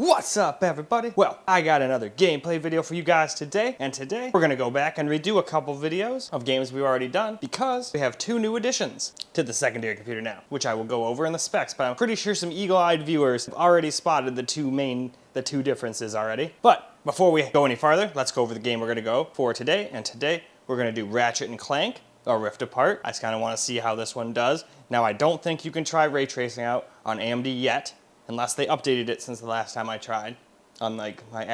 What's up, everybody? Well, I got another gameplay video for you guys today, and today we're gonna go back and redo a couple videos of games we've already done because we have two new additions to the secondary computer now, which I will go over in the specs, but I'm pretty sure some eagle-eyed viewers have already spotted the two differences already. But before we go any farther, let's go over the game we're gonna go for today, and today we're gonna do Ratchet and Clank, or Rift Apart. I just kinda wanna see how this one does. Now, I don't think you can try ray tracing out on AMD yet, unless they updated it since the last time I tried, unlike my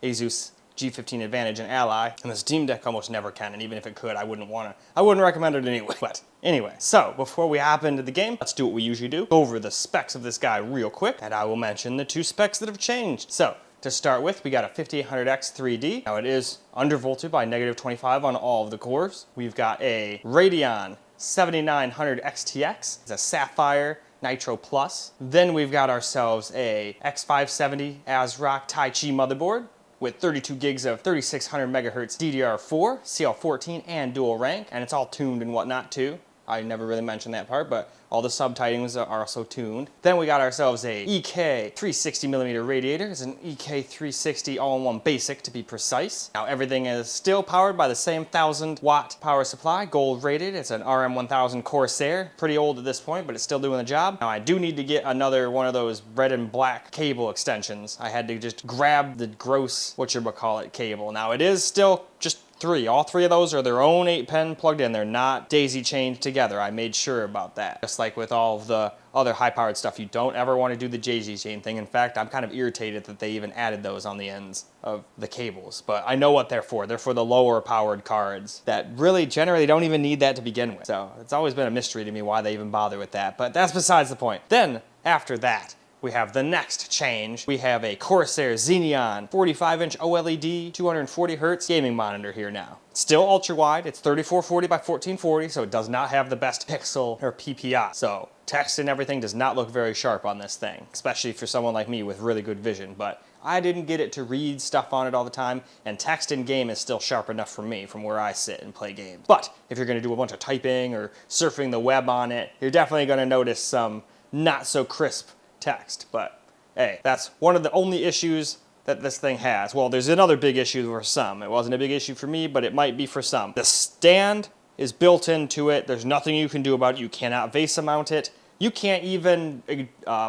Asus G15 Advantage and Ally, and the Steam Deck almost never can, and even if it could, I wouldn't recommend it anyway. But anyway, so before we hop into the game, let's do what we usually do, go over the specs of this guy real quick, and I will mention the two specs that have changed. So, to start with, we got a 5800X3D. Now it is undervolted by -25 on all of the cores. We've got a Radeon 7900XTX, it's a Sapphire Nitro Plus. Then we've got ourselves a X570 AsRock Taichi motherboard with 32 gigs of 3600 megahertz DDR4, CL14, and dual rank, and it's all tuned and whatnot too. I never really mentioned that part, but all the subtitles are also tuned. Then we got ourselves a EK 360mm radiator. It's an EK 360 all-in-one basic to be precise. Now everything is still powered by the same 1000-watt power supply, gold rated. It's an RM1000 Corsair, pretty old at this point, but it's still doing the job. Now I do need to get another one of those red and black cable extensions. I had to just grab the gross whatchamacallit cable. Now it is still just all three of those are their own 8-pin plugged in. They're not daisy chained together. I made sure about that. Just like with all of the other high-powered stuff, you don't ever want to do the daisy chain thing. In fact, I'm kind of irritated that they even added those on the ends of the cables. But I know what they're for. They're for the lower powered cards that really generally don't even need that to begin with. So it's always been a mystery to me why they even bother with that. But that's besides the point. Then, after that, we have the next change. We have a Corsair XENEON 45-inch OLED 240 Hz gaming monitor here now. Still ultra wide, it's 3440 by 1440, so it does not have the best pixel or PPI. So text and everything does not look very sharp on this thing, especially for someone like me with really good vision. But I didn't get it to read stuff on it all the time, and text in game is still sharp enough for me from where I sit and play games. But if you're gonna do a bunch of typing or surfing the web on it, you're definitely gonna notice some not so crisp text. But hey, that's one of the only issues that this thing has. Well, there's another big issue for some. It wasn't a big issue for me, but it might be for some. The stand is built into it. There's nothing you can do about it. You cannot VESA mount it. You can't even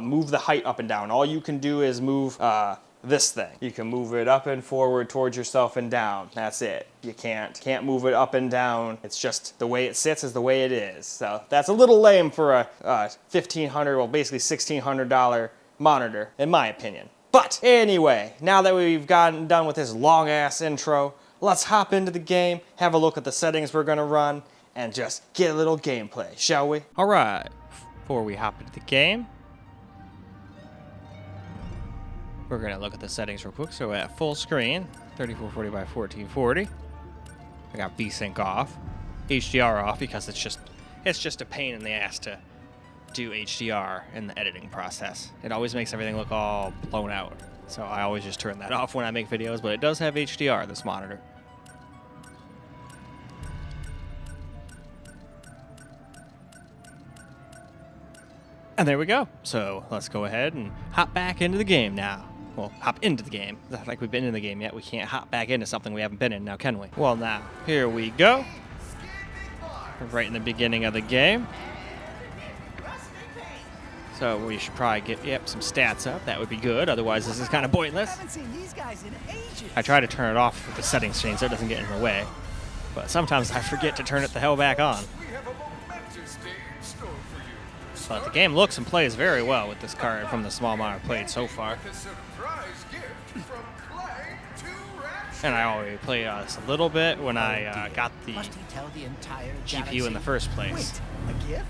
move the height up and down. All you can do is move this thing. You can move it up and forward towards yourself and down. That's it. You can't move it up and down. It's just the way it sits is the way it is. So that's a little lame for a $1,500, well, basically $1,600 monitor, in my opinion. But anyway, now that we've gotten done with this long ass intro, let's hop into the game, have a look at the settings we're gonna run, and just get a little gameplay, shall we? All right, before we hop into the game, we're gonna look at the settings real quick. So at full screen, 3440 by 1440. I got VSync off, HDR off because it's just a pain in the ass to do HDR in the editing process. It always makes everything look all blown out. So I always just turn that off when I make videos, but it does have HDR, this monitor. And there we go. So let's go ahead and hop back into the game now. Well, hop into the game. It's not like we've been in the game yet. We can't hop back into something we haven't been in now, can we? Well, now, here we go. Right in the beginning of the game. So we should probably get, some stats up. That would be good. Otherwise, this is kind of pointless. I try to turn it off with the settings change so it doesn't get in the way. But sometimes I forget to turn it the hell back on. But the game looks and plays very well with this card from the small amount I've played so far. And I already played this a little bit when I got the GPU in the first place. Wait, a gift?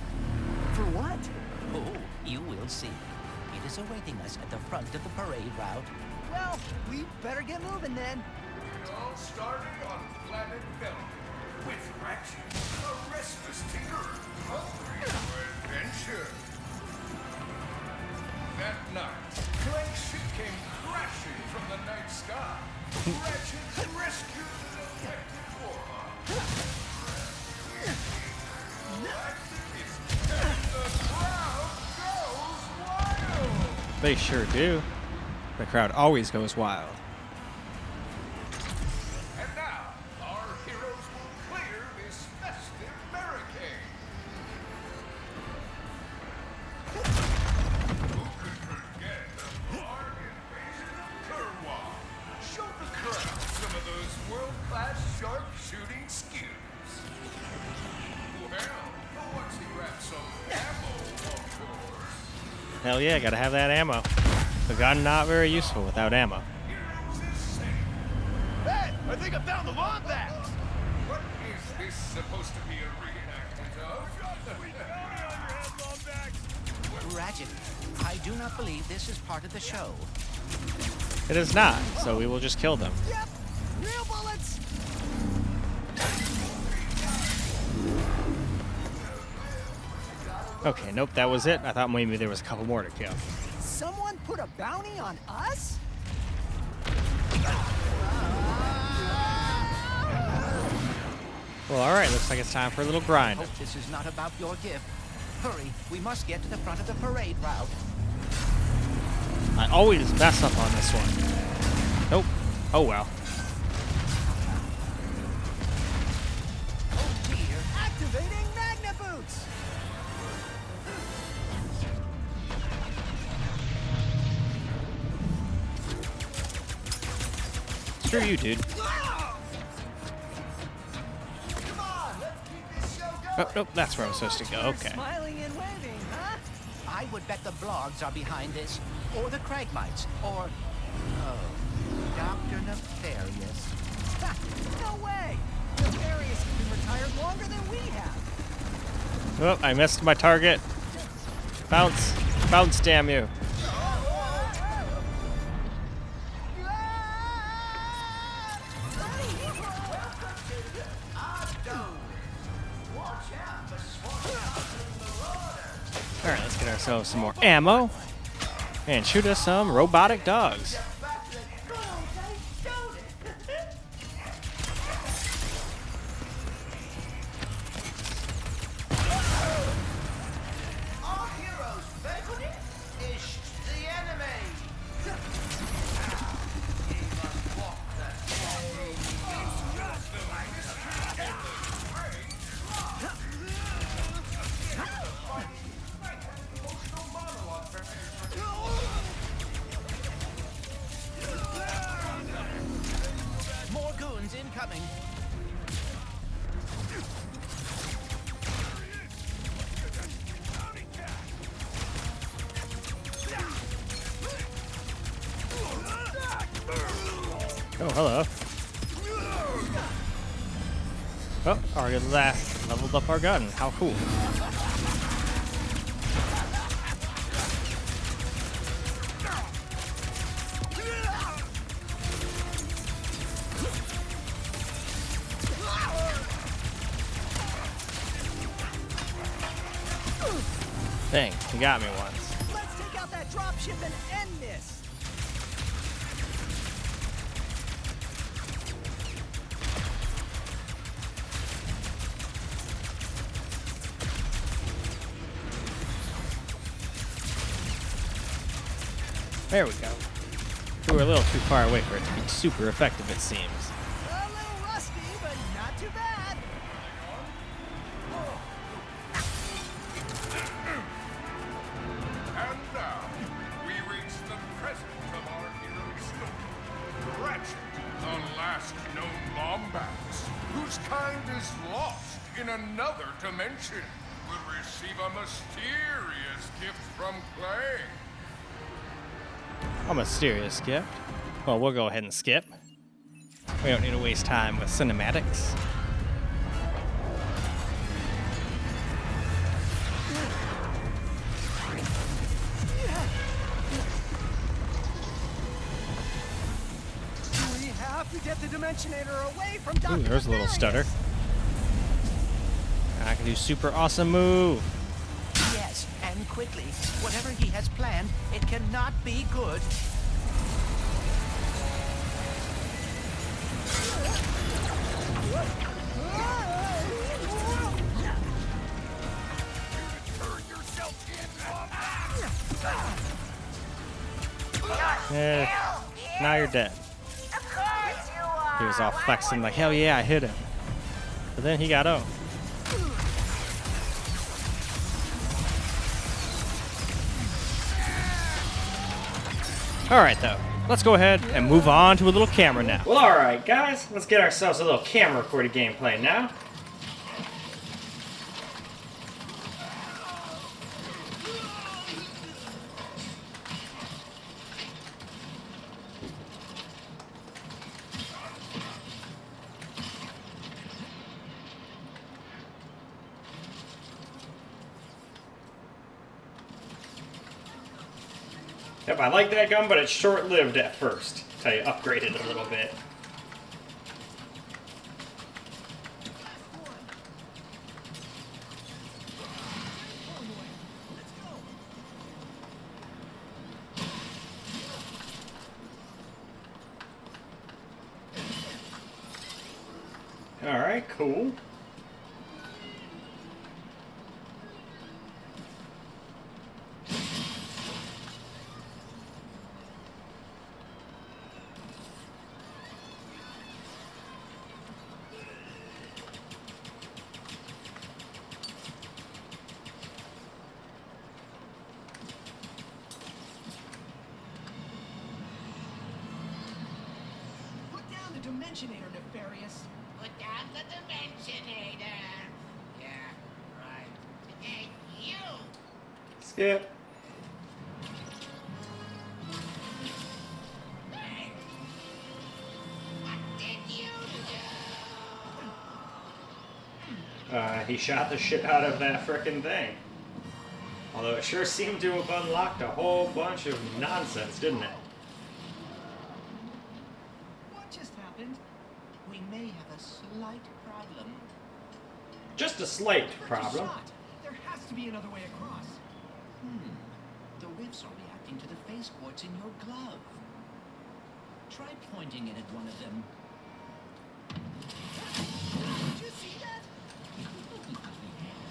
For what? Oh, you will see. It is awaiting us at the front of the parade route. Well, we better get moving then. It all started on Planet Vellum with Ratchet, a restless tinkerer, hungry for adventure. That night, Clank ship came crashing from the night sky. Ratchet rescued an affected warhawk. Ratchet is and the crowd goes wild. They sure do. The crowd always goes wild. And now, our heroes will clear this festive barricade. Who could forget the bargain basement of Kerwal? Show the crowd some of those world-class sharpshooting skills. Well, once he grabs some ammo, of course. Hell yeah, gotta have that ammo. The gun not very useful without ammo. Hey, I think I found the wombat! What is this supposed to be a reenactment of? Ratchet, I do not believe this is part of the show. It is not, so we will just kill them. Yep, real bullets. Okay, nope, that was it. I thought maybe there was a couple more to kill. Someone put a bounty on us? Well, alright, looks like it's time for a little grind. Hope this is not about your gift. Hurry, we must get to the front of the parade route. I always mess up on this one. Nope. Oh well. Oh dear. Activating Magna Boots! Screw you, dude. Oh, nope, that's where I'm supposed to go. Okay. Smiling and waving, huh? I would bet the blogs are behind this, or the Cragmites, or... Oh, Dr. Nefarious. Ha, no way! Nefarious has been retired longer than we have. Oh, I missed my target. Bounce. Bounce, damn you. Alright, let's get ourselves some more ammo and shoot us some robotic dogs. Our heroes beckoning is the enemy. More goons incoming. Oh, hello. Oh, already leveled up our gun. How cool. Dang, he got me once. Let's take out that dropship and end this. There we go. We were a little too far away for it to be super effective, it seems. A little rusty, but not too bad. And now, we reach the present of our hero's story. Ratchet, the last known Lombax, whose kind is lost in another dimension, will receive a mysterious gift from Clank. A mysterious gift. Well, we'll go ahead and skip. We don't need to waste time with cinematics. We have to get the Dimensionator away from Dr. Ooh, there's a little Nefarious. stutter. I can do super awesome move. Yes, and quickly. Whatever he has planned, it cannot be good. Eh, Now you're dead. He was all flexing like, hell yeah, I hit him. But then he got owned. Alright though, let's go ahead and move on to a little camera now. Well alright guys, let's get ourselves a little camera recorded gameplay now. Yep, I like that gun, but it's short-lived at first. Until you upgrade it a little bit. Alright, cool. Dimensionator, nefarious. Put down the Dimensionator. Yeah, right. Hey, you! Skip. Hey! What did you do? He shot the shit out of that frickin' thing. Although it sure seemed to have unlocked a whole bunch of nonsense, didn't it? We may have a slight problem. Just a slight problem. There has to be another way across. The rifts are reacting to the face ports in your glove. Try pointing it at one of them. Did you see that?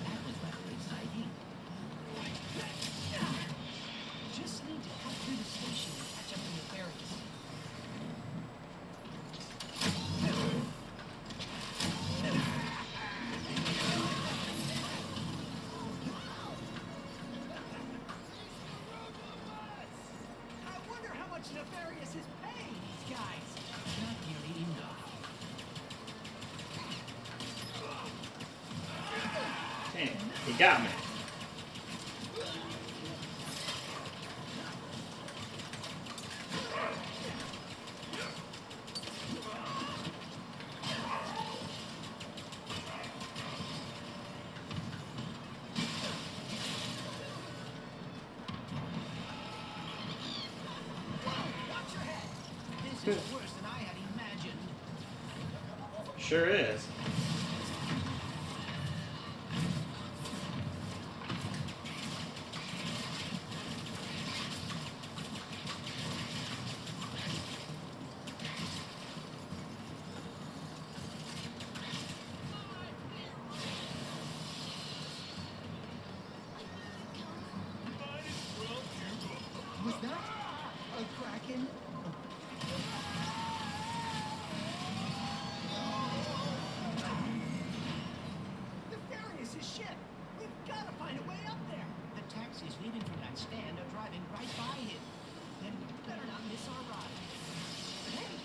That was rather exciting. Just need to cut through the station and catch up to the nefarious. Nefarious is paying these guys. Not nearly enough. Damn, he got me. This is worse than I had imagined. Sure is. Was that a Kraken? Nefarious' ship. We've got to find a way up there. The taxis leaving from that stand are driving right by him. Then we better not miss our ride. Hey,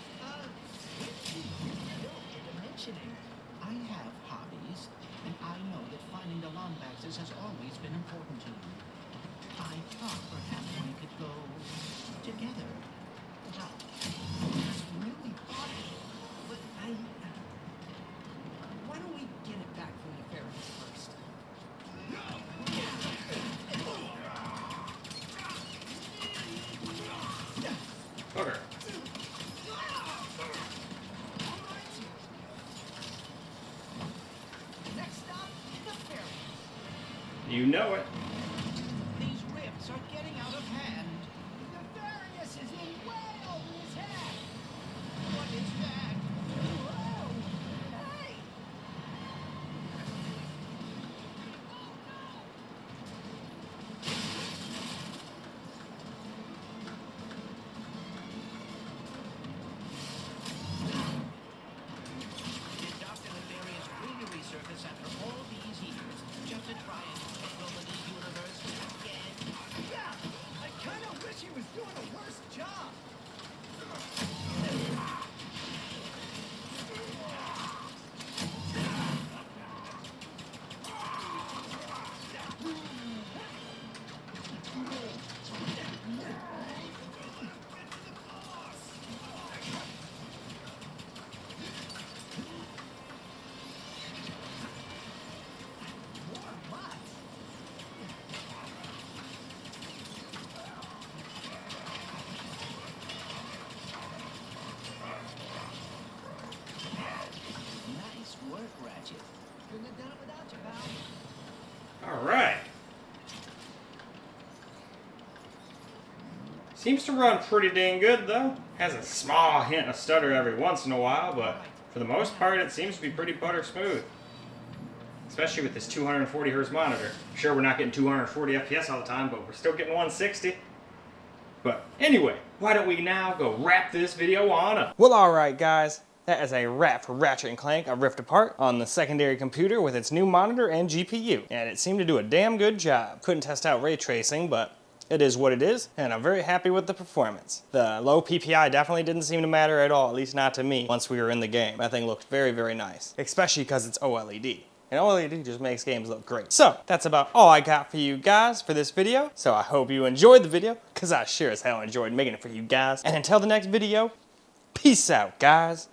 dimensioning. I have hobbies, and I know that finding the Lombaxes has always been important to you. I thought perhaps we could go together. Wow, it's really hard. But why don't we get it back from Nefarious first? Okay. Next stop, Nefarious. You know it. These rifts are getting out of hand. Nefarious is in way over his head. What is that? Whoa! Hey! Seems to run pretty dang good though. Has a small hint of stutter every once in a while, but for the most part it seems to be pretty butter smooth. Especially with this 240 Hz monitor. Sure, we're not getting 240 FPS all the time, but we're still getting 160. But anyway, why don't we now go wrap this video on up? Well, alright guys. That is a wrap for Ratchet & Clank Rift Apart on the secondary computer with its new monitor and GPU. And it seemed to do a damn good job. Couldn't test out ray tracing, but it is what it is, and I'm very happy with the performance. The low PPI definitely didn't seem to matter at all, at least not to me, once we were in the game. That thing looked very, very nice, especially because it's OLED. And OLED just makes games look great. So, that's about all I got for you guys for this video. So I hope you enjoyed the video, because I sure as hell enjoyed making it for you guys. And until the next video, peace out, guys.